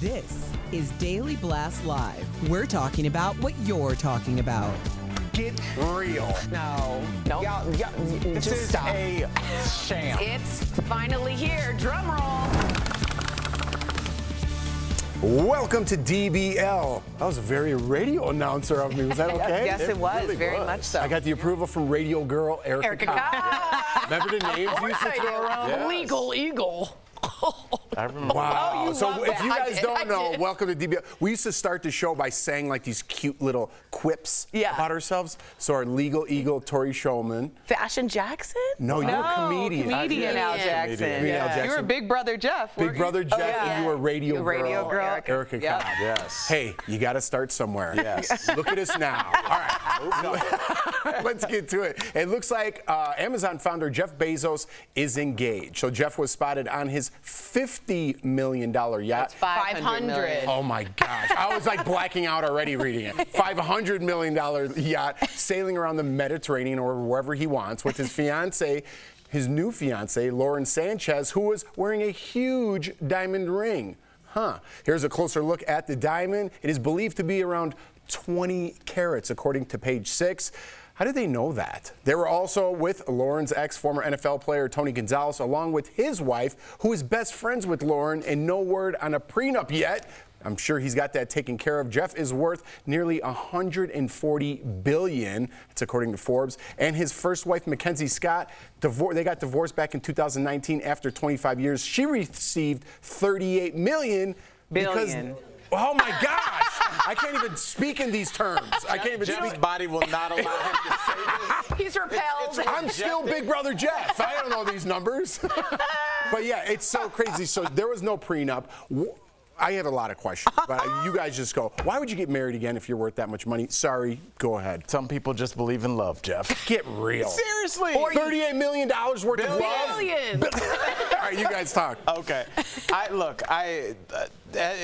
This is Daily Blast Live. We're talking about what you're talking about. Get real. No. This is stop. a sham. It's finally here. Drum roll. Welcome to DBL. That was a very radio announcer of me. Was that okay? Yes, it was. really Very much so. I got the approval from radio girl Erica Cobb. Remember the names you used to throw around? Yes. Legal Eagle. I remember. Wow. So if you guys don't know, did. welcome to DBL. We used to start the show by saying like these cute little quips about ourselves. So our legal eagle, Tori Shulman. Fashion Jackson? No, you're a comedian. Comedian Al Jackson. Comedian Al Jackson. You were Big Brother Jeff. Big Brother Jeff, and you were radio girl. Erica Yep. Cobb. Yes. Hey, you got to start somewhere. Yes. Look at us now. All right. Let's get to it. It looks like Amazon founder Jeff Bezos is engaged. So Jeff was spotted on his $50 million yacht. That's 500. Oh my gosh. I was like blacking out already reading it. $500 million yacht sailing around the Mediterranean or wherever he wants with his fiance, his new fiance, Lauren Sanchez, who was wearing a huge diamond ring. Here's a closer look at the diamond. It is believed to be around 20 carats, according to Page 6. How did they know that? They were also with Lauren's ex, former NFL player Tony Gonzalez, along with his wife, who is best friends with Lauren, and no word on a prenup yet. I'm sure he's got that taken care of. Jeff is worth nearly $140 billion. That's according to Forbes. And his first wife, Mackenzie Scott, they got divorced back in 2019 after 25 years. She received $38 million. Billion. Oh my gosh! I can't even speak in these terms. I can't even Jeff's speak. body will not allow him to say this. He's repelled. I'm still Big Brother Jeff. I don't know these numbers. But yeah, it's so crazy. So there was no prenup. I have a lot of questions, but you guys just go, why would you get married again if you're worth that much money? Sorry, go ahead. Some people just believe in love, Jeff. Get real. Seriously. $38 million worth of love? Billion. All right, you guys talk. Okay.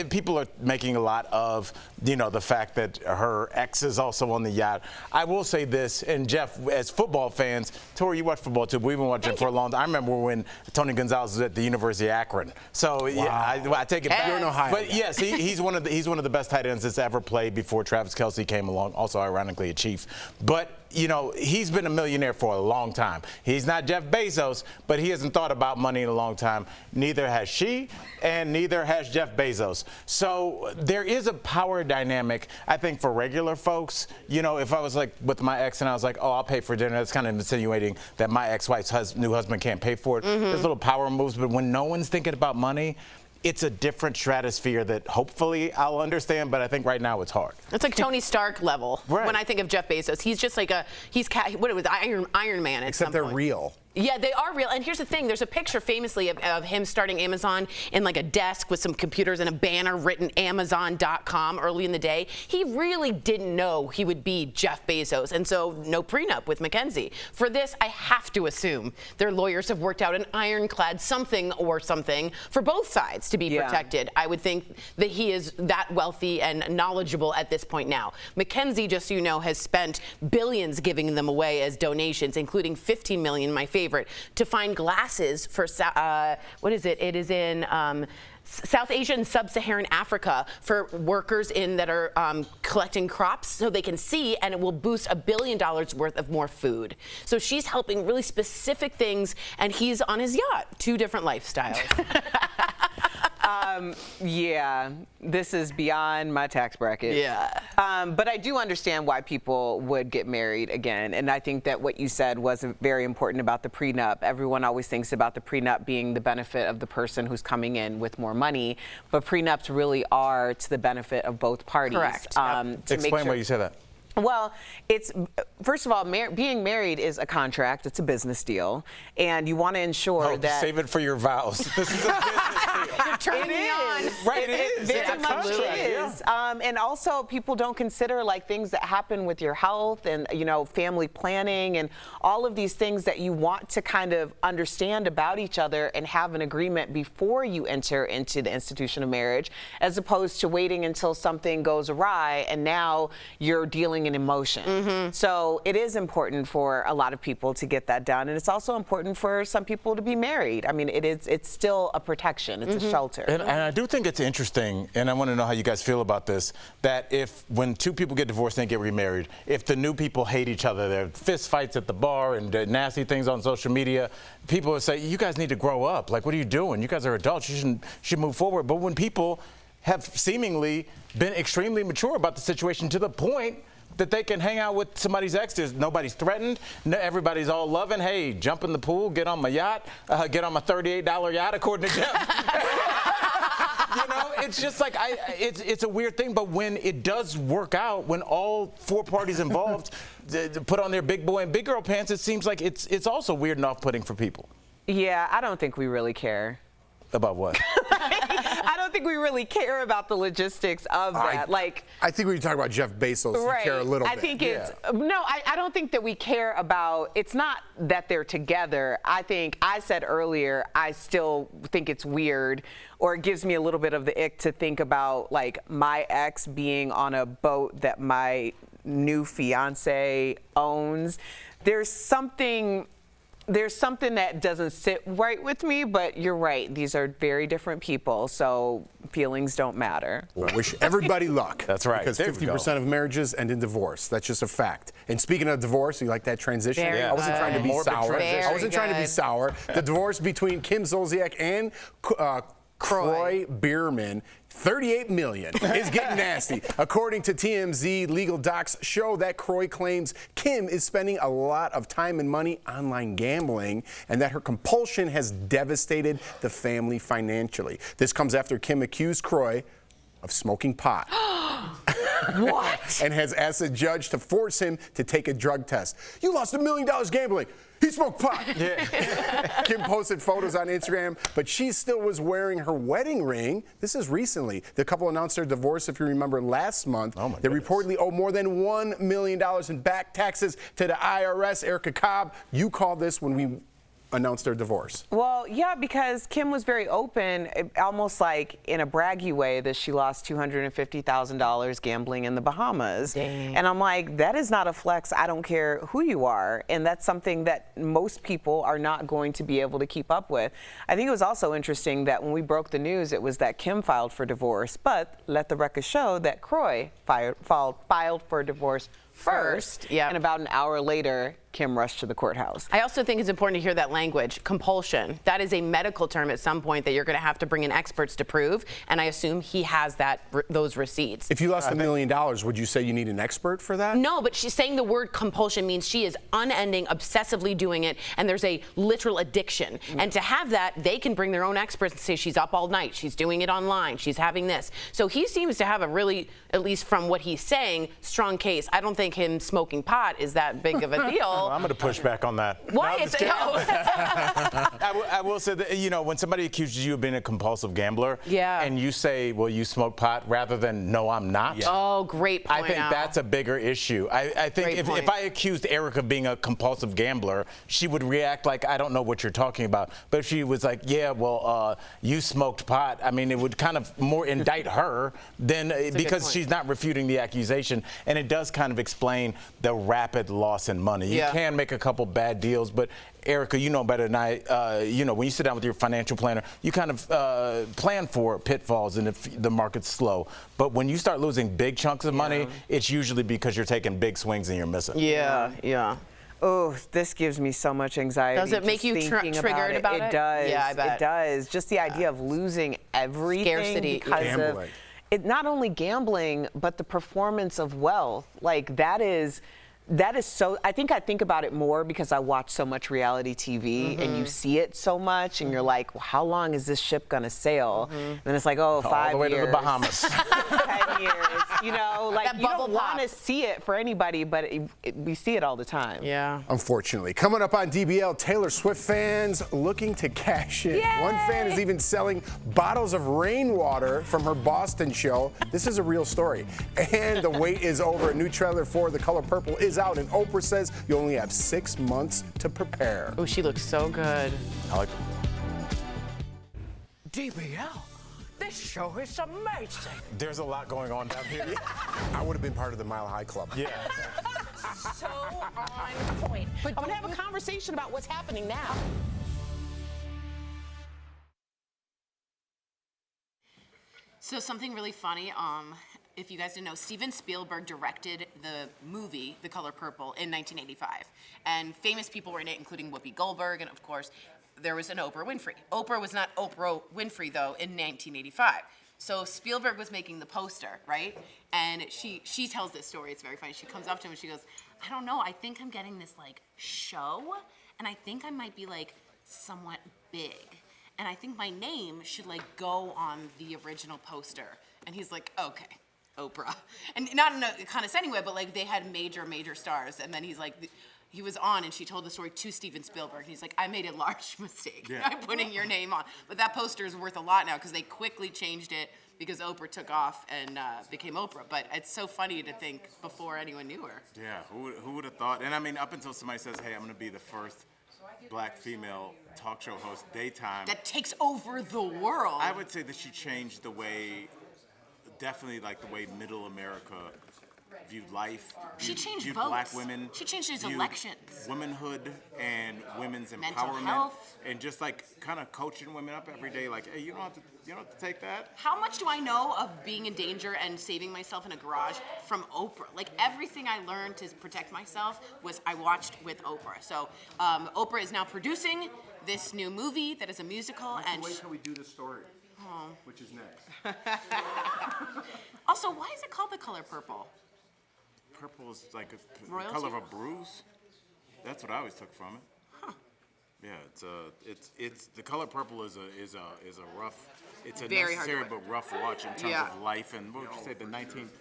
People are making a lot of, the fact that her ex is also on the yacht. I will say this, and Jeff, as football fans, Tori, you watch football too, but we've been watching it for a long time. I remember when Tony Gonzalez was at the University of Akron. So yeah, I take it back. You're in Ohio. But yes, he's one of the best tight ends that's ever played before Travis Kelce came along. Also, ironically, a Chief. But he's been a millionaire for a long time. He's not Jeff Bezos, but he hasn't thought about money in a long time. Neither has she, and neither has Jeff Bezos. So there is a power dynamic, I think, for regular folks. If I was like with my ex and I was like, oh, I'll pay for dinner, that's kind of insinuating that my ex-wife's new husband can't pay for it. There's little power moves, but when no one's thinking about money, it's a different stratosphere that hopefully I'll understand, but I think right now it's hard. It's like Tony Stark level. Right. When I think of Jeff Bezos, he's just like Iron Man at Except some they're point. real. Yeah, they are real. And here's the thing. There's a picture famously of him starting Amazon in like a desk with some computers and a banner written Amazon.com early in the day. He really didn't know he would be Jeff Bezos. And so no prenup with Mackenzie. For this, I have to assume their lawyers have worked out an ironclad something for both sides to be protected. I would think that he is that wealthy and knowledgeable at this point now. Mackenzie, just so you know, has spent billions giving them away as donations, including $15 million, my favorite, to find glasses for, what is it? It is in South Asia and Sub-Saharan Africa for workers that are collecting crops so they can see, and it will boost $1 billion worth of more food. So she's helping really specific things, and he's on his yacht. Two different lifestyles. Yeah, this is beyond my tax bracket. Yeah. But I do understand why people would get married again. And I think that what you said was very important about the prenup. Everyone always thinks about the prenup being the benefit of the person who's coming in with more money. But prenups really are to the benefit of both parties. Correct. Explain why you say that. Well, it's first of all, being married is a contract. It's a business deal, and you want to ensure that. Save it for your vows. This is a business deal. You're turning me on. Right, it is. Very much is. And also, people don't consider like things that happen with your health and family planning and all of these things that you want to kind of understand about each other and have an agreement before you enter into the institution of marriage, as opposed to waiting until something goes awry and now you're dealing feeling and emotion. So it is important for a lot of people to get that done, and it's also important for some people to be married. I mean, it's still a protection. It's a shelter. And I do think it's interesting, and I want to know how you guys feel about this, that when two people get divorced and get remarried, if the new people hate each other, there are fist fights at the bar and nasty things on social media, people will say, you guys need to grow up. Like, what are you doing? You guys are adults. You should move forward. But when people have seemingly been extremely mature about the situation to the point that they can hang out with somebody's ex, nobody's threatened, everybody's all loving, hey, jump in the pool, get on my yacht, get on my $38 yacht, according to Jeff. You know, it's just like, it's a weird thing, but when it does work out, when all four parties involved put on their big boy and big girl pants, it seems like it's also weird and off-putting for people. Yeah, I don't think we really care. About what? I don't think we really care about the logistics of that. I think when you talk about Jeff Bezos, you care a little bit. I think I don't think that we care about, it's not that they're together. I think, I said earlier, I still think it's weird, or it gives me a little bit of the ick to think about like my ex being on a boat that my new fiance owns. There's something that doesn't sit right with me, but you're right. These are very different people, so feelings don't matter. Well, wish everybody luck. That's right. Because 50% of marriages end in divorce. That's just a fact. And speaking of divorce, you like that transition? Very I wasn't trying to be Morbid sour. transition. I wasn't trying to be sour. The divorce between Kim Zolciak and Croy Bierman, $38 million, is getting nasty. According to TMZ, legal docs show that Croy claims Kim is spending a lot of time and money online gambling, and that her compulsion has devastated the family financially. This comes after Kim accused Croy of smoking pot. What? And has asked a judge to force him to take a drug test. You lost $1 million gambling. He smoked pot. Yeah. Kim posted photos on Instagram, but she still was wearing her wedding ring. This is recently. The couple announced their divorce, if you remember, last month. Oh my they goodness. reportedly owe more than $1 million in back taxes to the IRS. Erica Cobb, you called this when we announced their divorce. Well, yeah, because Kim was very open, almost like in a braggy way, that she lost $250,000 gambling in the Bahamas. Dang. And I'm like, that is not a flex. I don't care who you are. And that's something that most people are not going to be able to keep up with. I think it was also interesting that when we broke the news, it was that Kim filed for divorce, but let the record show that Croy filed for divorce first. Yeah. And about an hour later, Kim rushed to the courthouse. I also think it's important to hear that language, compulsion. That is a medical term at some point that you're going to have to bring in experts to prove, and I assume he has those receipts. If you lost $1 million, would you say you need an expert for that? No, but she's saying the word compulsion means she is unending, obsessively doing it, and there's a literal addiction. And to have that, they can bring their own experts and say she's up all night, she's doing it online, she's having this. So he seems to have a really, at least from what he's saying, strong case. I don't think him smoking pot is that big of a deal. I'm going to push back on that. Why? No, It's no. I will say that, you know, when somebody accuses you of being a compulsive gambler, Yeah. and you say, well, you smoke pot, rather than, no, I'm not. Yeah. Oh, great point. I think Al. that's a bigger issue. I think Great point. if I accused Erica of being a compulsive gambler, she would react like, I don't know what you're talking about. But if she was like, yeah, well, you smoked pot, I mean, it would kind of more indict her than because point. she's not refuting the accusation. And it does kind of explain the rapid loss in money. Yeah. You can make a couple bad deals, but Erica, you know better than I. You know, when you sit down with your financial planner, you kind of plan for pitfalls and if the market's slow. But when you start losing big chunks of money, it's usually because you're taking big swings and you're missing. Yeah, yeah. Oh, this gives me so much anxiety. Does it make just you thinking triggered about it? It does. Yeah, I bet. It does. Just the idea of losing everything Scarcity. because Gambling. of it. Not only gambling, but the performance of wealth. Like that is so, I think about it more because I watch so much reality TV and you see it so much and you're like, well, how long is this ship gonna sail? And then it's like, oh, 5 years. All the way to the Bahamas. 10 years, you know, like That you don't bubble want to pop. see it for anybody, but we see it all the time. Yeah. Unfortunately. Coming up on DBL, Taylor Swift fans looking to cash in. Yay! One fan is even selling bottles of rainwater from her Boston show. This is a real story. And the wait is over. A new trailer for The Color Purple is out, and Oprah says you only have 6 months to prepare. Oh, she looks so good. I like DBL, this This show is amazing. There's a lot going on down here. I would have been part of the Mile High Club. Yeah. So on point. But I'm gonna have a conversation about what's happening now. So something really funny, if you guys didn't know, Steven Spielberg directed the movie The Color Purple in 1985. And famous people were in it, including Whoopi Goldberg, and of course, there was an Oprah Winfrey. Oprah was not Oprah Winfrey, though, in 1985. So Spielberg was making the poster, right? And she tells this story, it's very funny. She comes up to him and she goes, I don't know, I think I'm getting this, like, show, and I think I might be, like, somewhat big. And I think my name should, like, go on the original poster. And he's like, okay, Oprah. And not in a condescending way, but, like, they had major stars. And then he's like, he was on, and she told the story to Steven Spielberg. He's like, I made a large mistake by putting your name on. But that poster is worth a lot now because they quickly changed it because Oprah took off and became Oprah. But it's so funny to think before anyone knew her. Yeah, who would have thought? And I mean, up until somebody says, hey, I'm going to be the first black female talk show host daytime. That takes over the world. I would say that she changed the way, definitely like the way middle America viewed life. She changed viewed votes. Black women. She changed his viewed elections. Womanhood and women's Mental empowerment. health. And just like kind of coaching women up every day, like, hey, you don't have to take that. How much do I know of being in danger and saving myself in a garage from Oprah? Like everything I learned to protect myself was I watched with Oprah. So Oprah is now producing this new movie that is a musical. And wait till we do the story, which is next. Also, why is it called The Color Purple? Purple is like the Royalty? color of a bruise. That's what I always took from it. Huh. Yeah, it's the color purple is a rough, it's a Very hard to necessary wear. but rough watch in terms Yeah. of life and what would you say the 19th.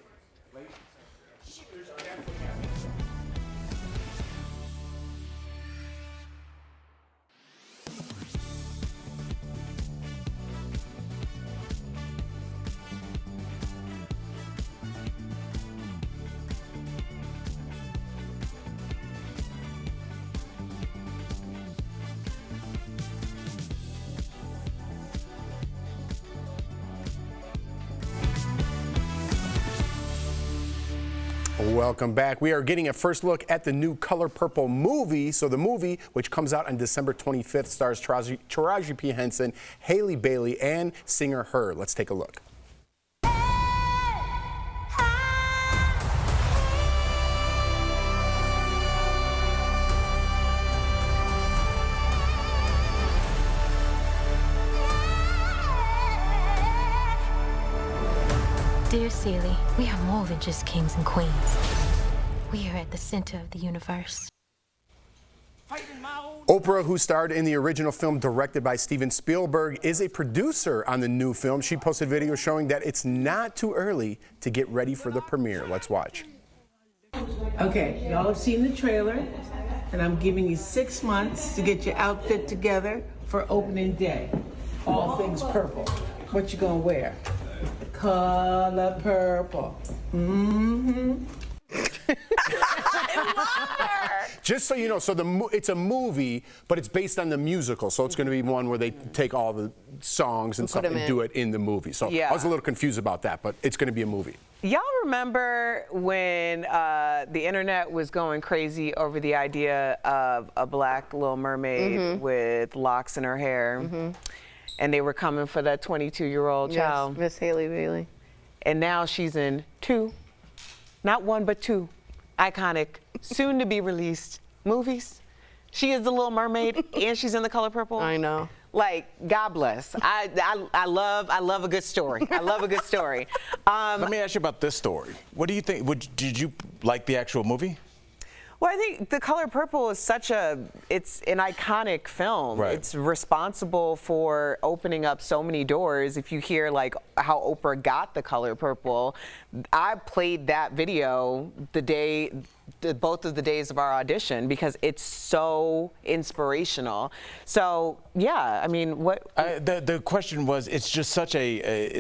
Welcome back. We are getting a first look at the new Color Purple movie. So the movie, which comes out on December 25th, stars Taraji P. Henson, Haley Bailey, and singer Her. Let's take a look. Dear Celie, we are more than just kings and queens. We are at the center of the universe. Oprah, who starred in the original film directed by Steven Spielberg, is a producer on the new film. She posted videos showing that it's not too early to get ready for the premiere. Let's watch. Okay, y'all have seen the trailer, and I'm giving you 6 months to get your outfit together for opening day. All things purple. What you gonna wear? Color purple. Mm-hmm. Just so you know, so it's a movie, but it's based on the musical. So it's going to be one where they take all the songs and stuff and do it in the movie. So I was a little confused about that, but it's going to be a movie. Y'all remember when the internet was going crazy over the idea of a black Little Mermaid with locks in her hair? And they were coming for that 22-year-old child. Miss Haley Bailey. And now she's in 2, not 1, but 2 iconic, soon-to-be-released movies. She is the Little Mermaid, and she's in The Color Purple. I know. Like, God bless. I love a good story. I love a good story. Let me ask you about this story. What do you think? Did you like the actual movie? Well, I think The Color Purple is it's an iconic film. Right. It's responsible for opening up so many doors. If you hear like how Oprah got The Color Purple, I played that video both of the days of our audition because it's so inspirational. So yeah, I mean, what? The question was, it's just such a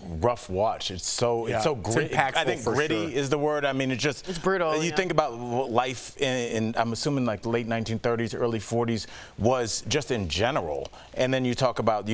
rough watch. It's so gritty. impactful, I think for gritty sure. is the word. I mean, it's brutal. You think about life in I'm assuming like the late 1930s, early 40s was just in general, and then you talk about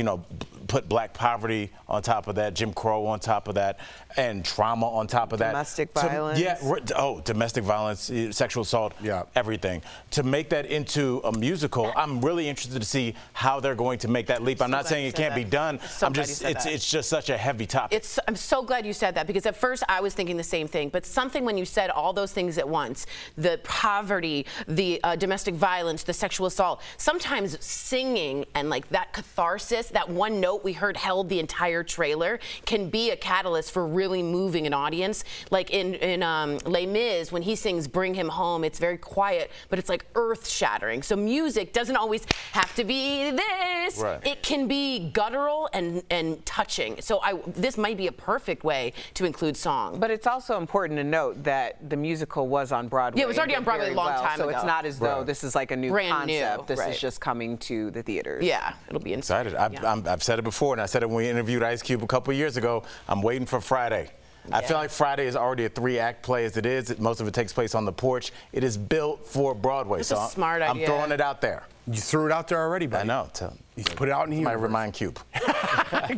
put black poverty on top of that, Jim Crow on top of that, and trauma on top of that. Domestic violence. Domestic violence, sexual assault, everything. To make that into a musical, I'm really interested to see how they're going to make that leap. I'm not saying it can't be done. It's just such a heavy topic. I'm so glad you said that, because at first I was thinking the same thing, but something when you said all those things at once, the poverty, the domestic violence, the sexual assault, sometimes singing and like that catharsis, that one note we heard held the entire trailer, can be a catalyst for really moving an audience. Like in Les Mis, when he sings Bring Him Home, it's very quiet, but it's like earth-shattering. So music doesn't always have to be this. Right. It can be guttural and touching. So this might be a perfect way to include song. But it's also important to note that the musical was on Broadway. Yeah, it was already on Broadway a long time so ago. So it's not as though this is like a new Brand concept. new, This is just coming to the theaters. Yeah, it'll be excited. I've said it before, and I said it when we interviewed Ice Cube a couple years ago. I'm waiting for Friday. I feel like Friday is already a 3-act play as it is. Most of it takes place on the porch. It is built for Broadway. It's a smart idea. I'm throwing it out there. You threw it out there already, buddy. I know. You put it out in here. Might remind Cube.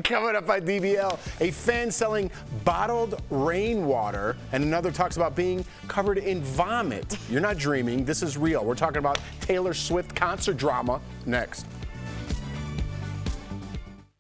Coming up by DBL, a fan selling bottled rainwater, and another talks about being covered in vomit. You're not dreaming. This is real. We're talking about Taylor Swift concert drama next.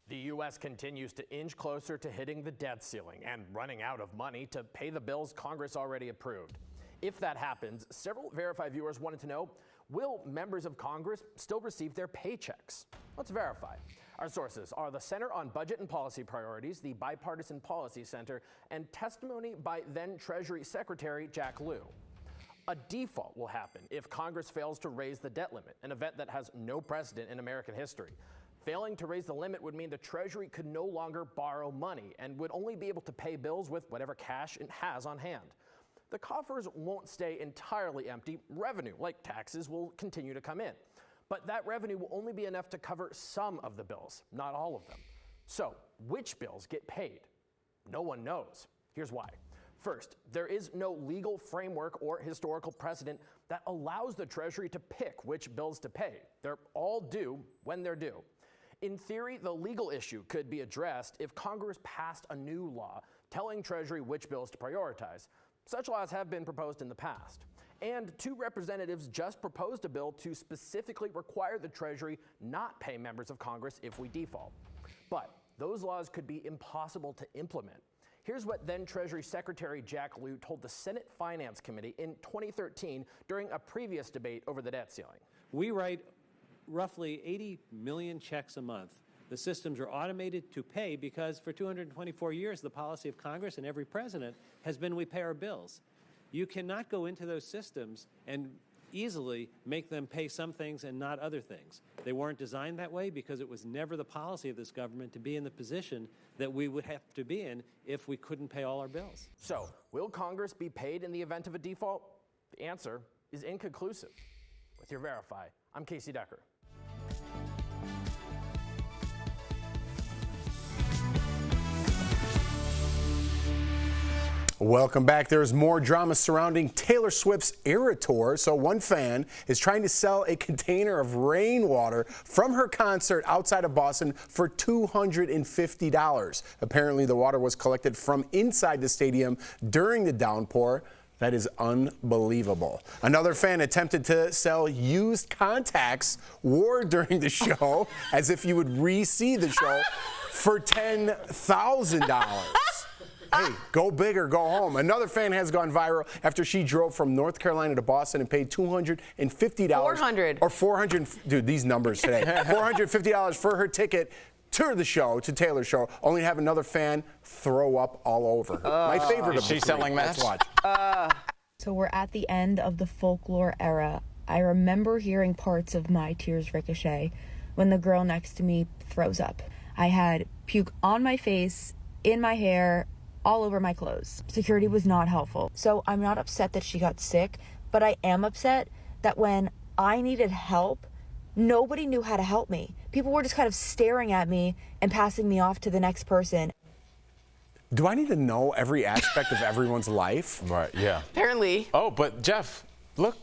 The U.S. continues to inch closer to hitting the debt ceiling and running out of money to pay the bills Congress already approved. If that happens, several Verify viewers wanted to know, will members of Congress still receive their paychecks? Let's verify. Our sources are the Center on Budget and Policy Priorities, the Bipartisan Policy Center, and testimony by then Treasury Secretary Jack Lew. A default will happen if Congress fails to raise the debt limit, an event that has no precedent in American history. Failing to raise the limit would mean the Treasury could no longer borrow money and would only be able to pay bills with whatever cash it has on hand. The coffers won't stay entirely empty. Revenue, like taxes, will continue to come in. But that revenue will only be enough to cover some of the bills, not all of them. So, which bills get paid? No one knows. Here's why. First, there is no legal framework or historical precedent that allows the Treasury to pick which bills to pay. They're all due when they're due. In theory, the legal issue could be addressed if Congress passed a new law telling Treasury which bills to prioritize. Such laws have been proposed in the past. And 2 representatives just proposed a bill to specifically require the Treasury not pay members of Congress if we default. But those laws could be impossible to implement. Here's what then Treasury Secretary Jack Lew told the Senate Finance Committee in 2013 during a previous debate over the debt ceiling. We write roughly 80 million checks a month. The systems are automated to pay because for 224 years, the policy of Congress and every president has been we pay our bills. You cannot go into those systems and easily make them pay some things and not other things. They weren't designed that way because it was never the policy of this government to be in the position that we would have to be in if we couldn't pay all our bills. So, will Congress be paid in the event of a default? The answer is inconclusive. With your Verify, I'm Casey Decker. Welcome back. There's more drama surrounding Taylor Swift's Era Tour. So one fan is trying to sell a container of rainwater from her concert outside of Boston for $250. Apparently, the water was collected from inside the stadium during the downpour. That is unbelievable. Another fan attempted to sell used contacts wore during the show as if you would re-see the show for $10,000. Hey, go big or go home. Another fan has gone viral after she drove from North Carolina to Boston and paid $250. $400. Or $400. Dude, these numbers today. $450 for her ticket to the show, to Taylor's show, only to have another fan throw up all over her. My favorite of Is she selling that? Let's watch. So we're at the end of the folklore era. I remember hearing parts of My Tears Ricochet when the girl next to me throws up. I had puke on my face, in my hair, all over my clothes. Security was not helpful. So I'm not upset that she got sick, but I am upset that when I needed help, nobody knew how to help me. People were just kind of staring at me and passing me off to the next person. Do I need to know every aspect of everyone's life? Right, yeah. Apparently. Oh, but Jeff, look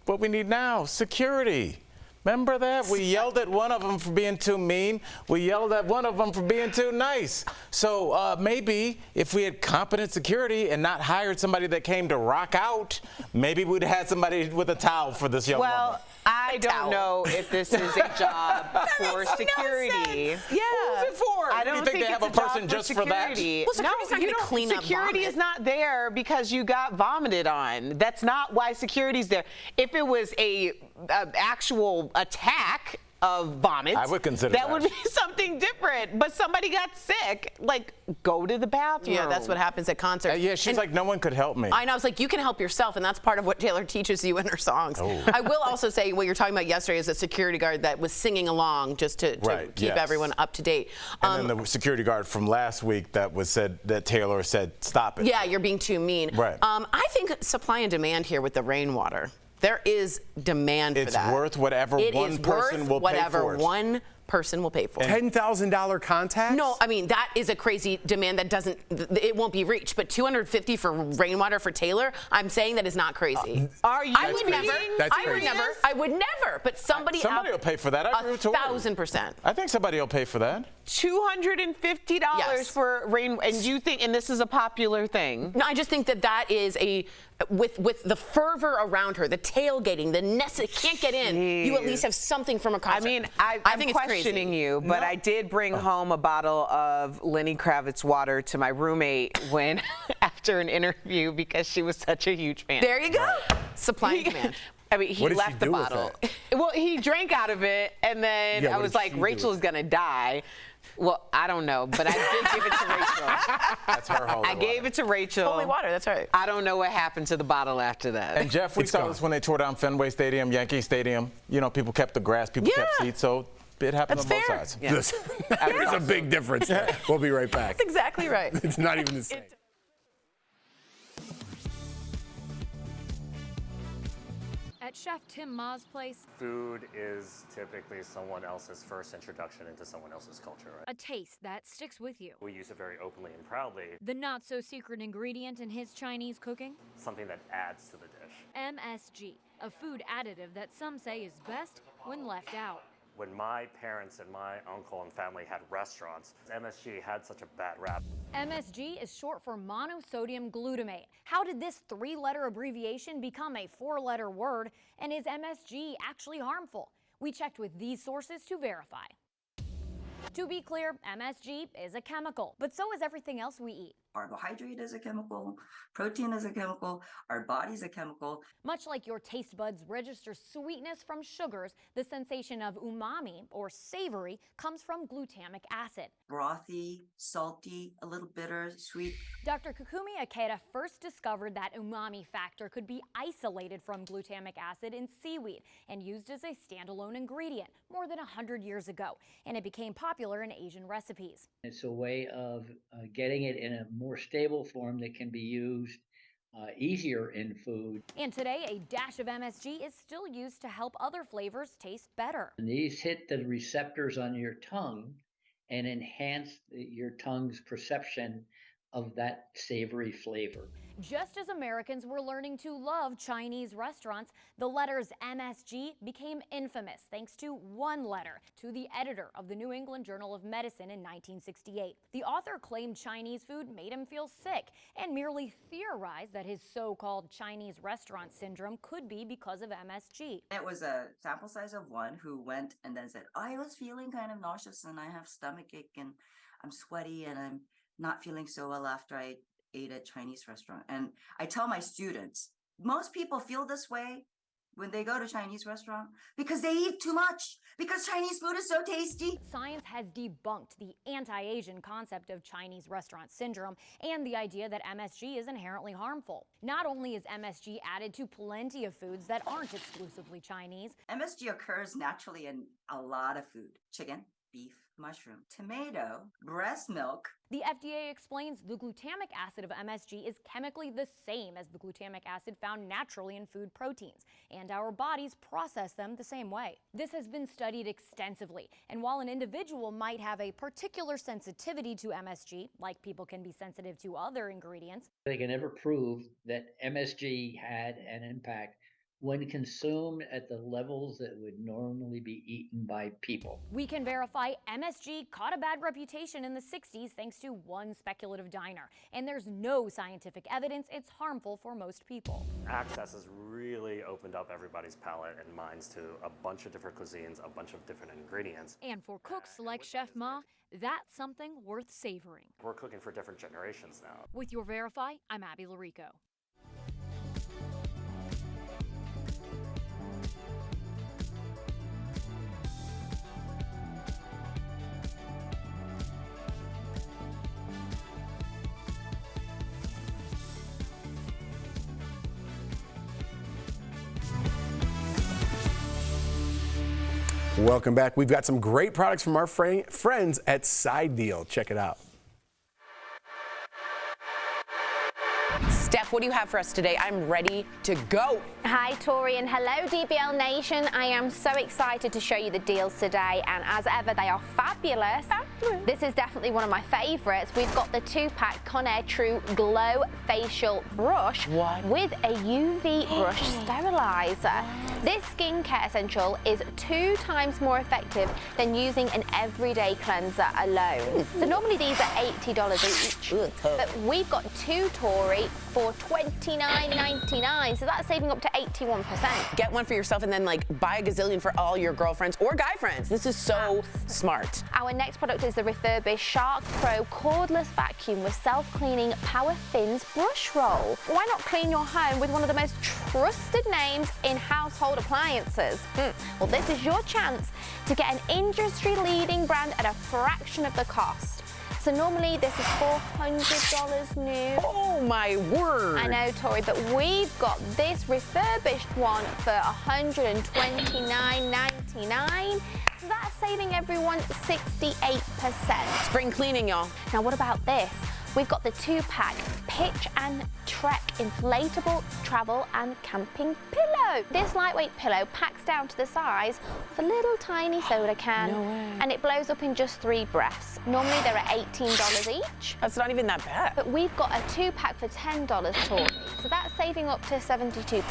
what we need now, security. Remember that? We yelled at one of them for being too mean. We yelled at one of them for being too nice. So maybe if we had competent security and not hired somebody that came to rock out, maybe we'd had somebody with a towel for this young woman. Well, I don't know if this is a job for security. Yeah. Who's it for? I don't think they have it's a person job just for that? security. Well, security's not gonna clean up Security vomit. is not there because you got vomited on. That's not why security's there. If it was a actual attack of vomit, I would consider that would be something different. But somebody got sick. Like, go to the bathroom. Yeah, that's what happens at concerts. Yeah, she's like, no one could help me. I know. I was like, you can help yourself, and that's part of what Taylor teaches you in her songs. Oh. I will also say what you're talking about yesterday is a security guard that was singing along just to Right, keep yes. everyone up to date. And then the security guard from last week that Taylor said, stop it. Yeah, you're being too mean. Right. I think supply and demand here with the rainwater. There is demand for that. It's worth whatever one person will pay for it. One person will pay for it. $10,000 contacts? No, I mean, that is a crazy demand that it won't be reached. But $250 for rainwater for Taylor, I'm saying that is not crazy. Are you? I would never. That's I would crazy. never. I would never. But somebody will pay for that. I agree with Tori. 1,000%. I think somebody will pay for that. $250 Yes. for rain, and you think, and this is a popular thing. No, I just think that is with the fervor around her, the tailgating, the can't get in. You at least have something from a concert. I mean, I I'm think it's questioning crazy. you, but I did bring home a bottle of Lenny Kravitz water to my roommate when after an interview because she was such a huge fan. There you go. Supply and demand. I mean, he What did left she the do with bottle. it? Well, he drank out of it, and then Yeah, I what was did like, she do Rachel's with gonna die. Well, I don't know, but I did give it to Rachel. That's her holy I gave it to Rachel. Holy water, that's right. I don't know what happened to the bottle after that. And Jeff, we saw this when they tore down Fenway Stadium, Yankee Stadium. You know, people kept the grass, people kept seats, so it happened That's on both fair. sides. Yeah. There's a big difference. We'll be right back. That's exactly right. It's not even the same. At Chef Tim Ma's place, food is typically someone else's first introduction into someone else's culture, right? a taste that sticks with you. We use it very openly and proudly, The not-so-secret ingredient in his Chinese cooking? something that adds to the dish. MSG, a food additive that some say is best when left out. When my parents and my uncle and family had restaurants, MSG had such a bad rap. MSG is short for monosodium glutamate. How did this 3-letter abbreviation become a 4-letter word? And is MSG actually harmful? We checked with these sources to verify. To be clear, MSG is a chemical, but so is everything else we eat. Carbohydrate is a chemical, protein is a chemical, our body's a chemical. Much like your taste buds register sweetness from sugars, the sensation of umami, or savory, comes from glutamic acid. Brothy, salty, a little bitter, sweet. Dr. Kukumi Ikeda first discovered that umami factor could be isolated from glutamic acid in seaweed and used as a standalone ingredient more than 100 years ago, and it became popular in Asian recipes. It's a way of getting it in a more stable form that can be used easier in food. And today, a dash of MSG is still used to help other flavors taste better. And these hit the receptors on your tongue and enhance your tongue's perception of that savory flavor. Just as Americans were learning to love Chinese restaurants, the letters MSG became infamous thanks to one letter, to the editor of the New England Journal of Medicine in 1968. The author claimed Chinese food made him feel sick and merely theorized that his so-called Chinese restaurant syndrome could be because of MSG. It was a sample size of 1 who went and then said, I was feeling kind of nauseous and I have stomachache and I'm sweaty and I'm not feeling so well after I ate at Chinese restaurant. And I tell my students, most people feel this way when they go to Chinese restaurant because they eat too much, because Chinese food is so tasty. Science has debunked the anti-Asian concept of Chinese restaurant syndrome and the idea that MSG is inherently harmful. Not only is MSG added to plenty of foods that aren't exclusively Chinese, MSG occurs naturally in a lot of food. Chicken, beef, mushroom, tomato, breast milk. The FDA explains the glutamic acid of MSG is chemically the same as the glutamic acid found naturally in food proteins, and our bodies process them the same way. This has been studied extensively, and while an individual might have a particular sensitivity to MSG, like people can be sensitive to other ingredients, they can never prove that MSG had an impact when consumed at the levels that would normally be eaten by people. we can verify MSG caught a bad reputation in the 60s thanks to one speculative diner, and there's no scientific evidence it's harmful for most people. Access has really opened up everybody's palate and minds to a bunch of different cuisines, a bunch of different ingredients. And for cooks like Chef Ma, that's something worth savoring. We're cooking for different generations now. With your Verify, I'm Abby Larico. Welcome back. We've got some great products from our friends at Side Deal. Check it out. Steph, what do you have for us today? I'm ready to go. Hi, Tori, and hello, DBL Nation. I am so excited to show you the deals today, and as ever, they are fabulous. This is definitely one of my favorites. We've got the 2-pack Conair True Glow Facial Brush with a UV brush sterilizer. This skincare essential is 2 times more effective than using an everyday cleanser alone. So normally these are $80 each, but we've got 2, Tori, for $29.99. So that's saving up to 81%. Get one for yourself and then like buy a gazillion for all your girlfriends or guy friends. This is so smart. Our next product is the refurbished Shark Pro Cordless Vacuum with self-cleaning Power Fins Brush Roll. Why not clean your home with one of the most trusted names in household appliances? Well, this is your chance to get an industry-leading brand at a fraction of the cost. So normally this is $400 new. Oh my word. I know, Tori, but we've got this refurbished one for $129.99. So that's saving everyone 68%. Spring cleaning, y'all. Now what about this? We've got the 2-pack Pitch and Trek Inflatable Travel and Camping Pillow. This lightweight pillow packs down to the size of a little tiny soda can. No way. And it blows up in just 3 breaths. Normally they're at $18 each. That's not even that bad. But we've got a 2-pack for $10, Tori. So that's saving up to 72%.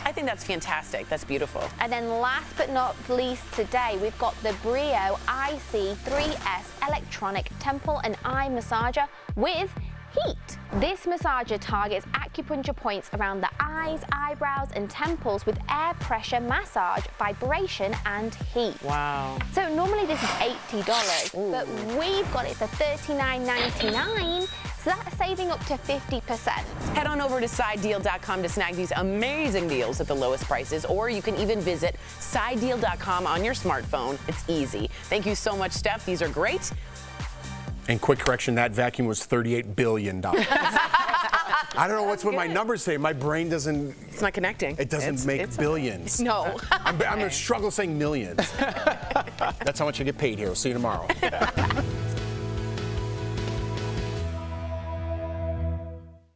I think that's fantastic. That's beautiful. And then last but not least today, we've got the Brio IC3S Electronic Temple and Eye Massager with heat. This massager targets acupuncture points around the eyes, eyebrows, and temples with air pressure massage, vibration, and heat. Wow. So normally this is $80, but we've got it for $39.99. So that's saving up to 50%. Head on over to sidedeal.com to snag these amazing deals at the lowest prices, or you can even visit sidedeal.com on your smartphone. It's easy. Thank you so much, Steph. These are great. And quick correction, that vacuum was $38 billion. I don't know what's with my numbers today. My brain doesn't. It's not connecting. It doesn't make billions. No. I'm going to struggle saying millions. That's how much I get paid here. We'll see you tomorrow.